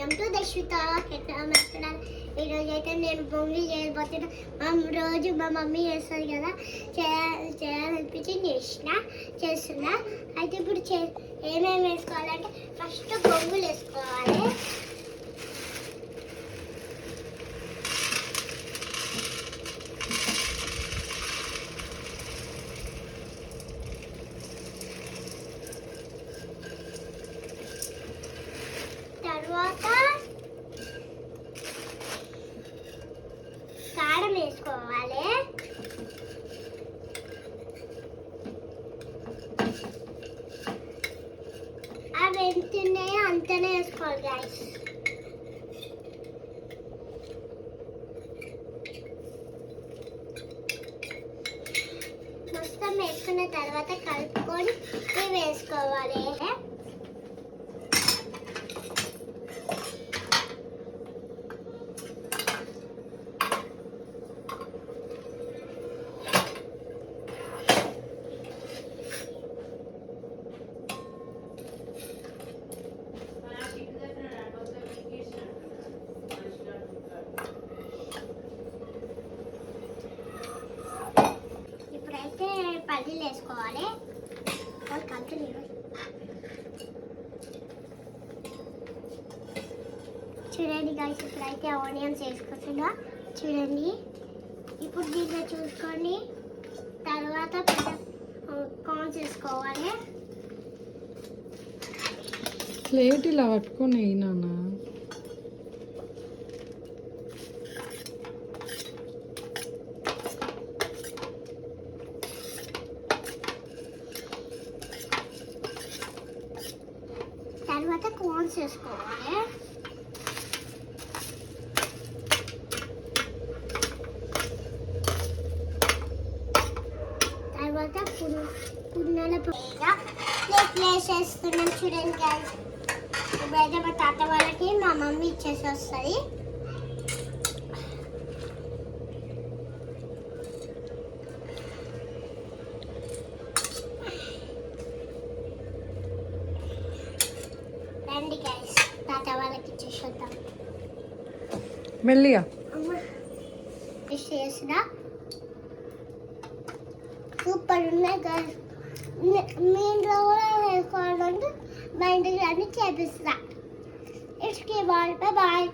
Welcome to దశ్విత మాట్లాడాలి. ఈరోజు అయితే నేను బొంగులు చేయబోతున్నా. రోజు మా మమ్మీ చేస్తుంది కదా, చేయాలనిపించి చేస్తున్నా. అయితే ఇప్పుడు ఏమేమి వేసుకోవాలంటే ఫస్ట్ బొంగులు వేసుకోవాలి. తర్వాత కారం వేసుకోవాలి. అవి ఎంత ఉన్నాయో అంతనే వేసుకోవాలి గైస్. మొత్తం వేసుకున్న తర్వాత కలుపుకొని ఇవి వేసుకోవాలి. ఇప్పుడైతే పల్లీలు వేసుకోవాలి. చూడండి గైస్, ఇప్పుడైతే ఆనియన్స్ వేసుకుంటున్నా. చూడండి, ఇప్పుడు దీంట్లో చూసుకోండి. తర్వాత కార్న్స్ వేసుకోవాలి. ప్లేట్ ఇలా పట్టుకొని అయినా తర్వాత కార్న్స్ వేసుకోవాలి. తర్వాత పున్నల ప్లేట్ వేసేస్తున్నాం. చూడండి గైస్, ఇప్పుడైతే మా తాత వాళ్ళకి మా మమ్మీ ఇచ్చేసి వస్తుంది. రండి గైస్, తాత వాళ్ళకి ఇచ్చేసి వద్దాం. మెల్లిగా చేసిన సూపర్ ఉన్నాయి గైస్. మీ ఇంట్లో కూడా వేసుకోవాలంటే మా ఇంటికి అన్ని చేపిస్తా. It's bye bye.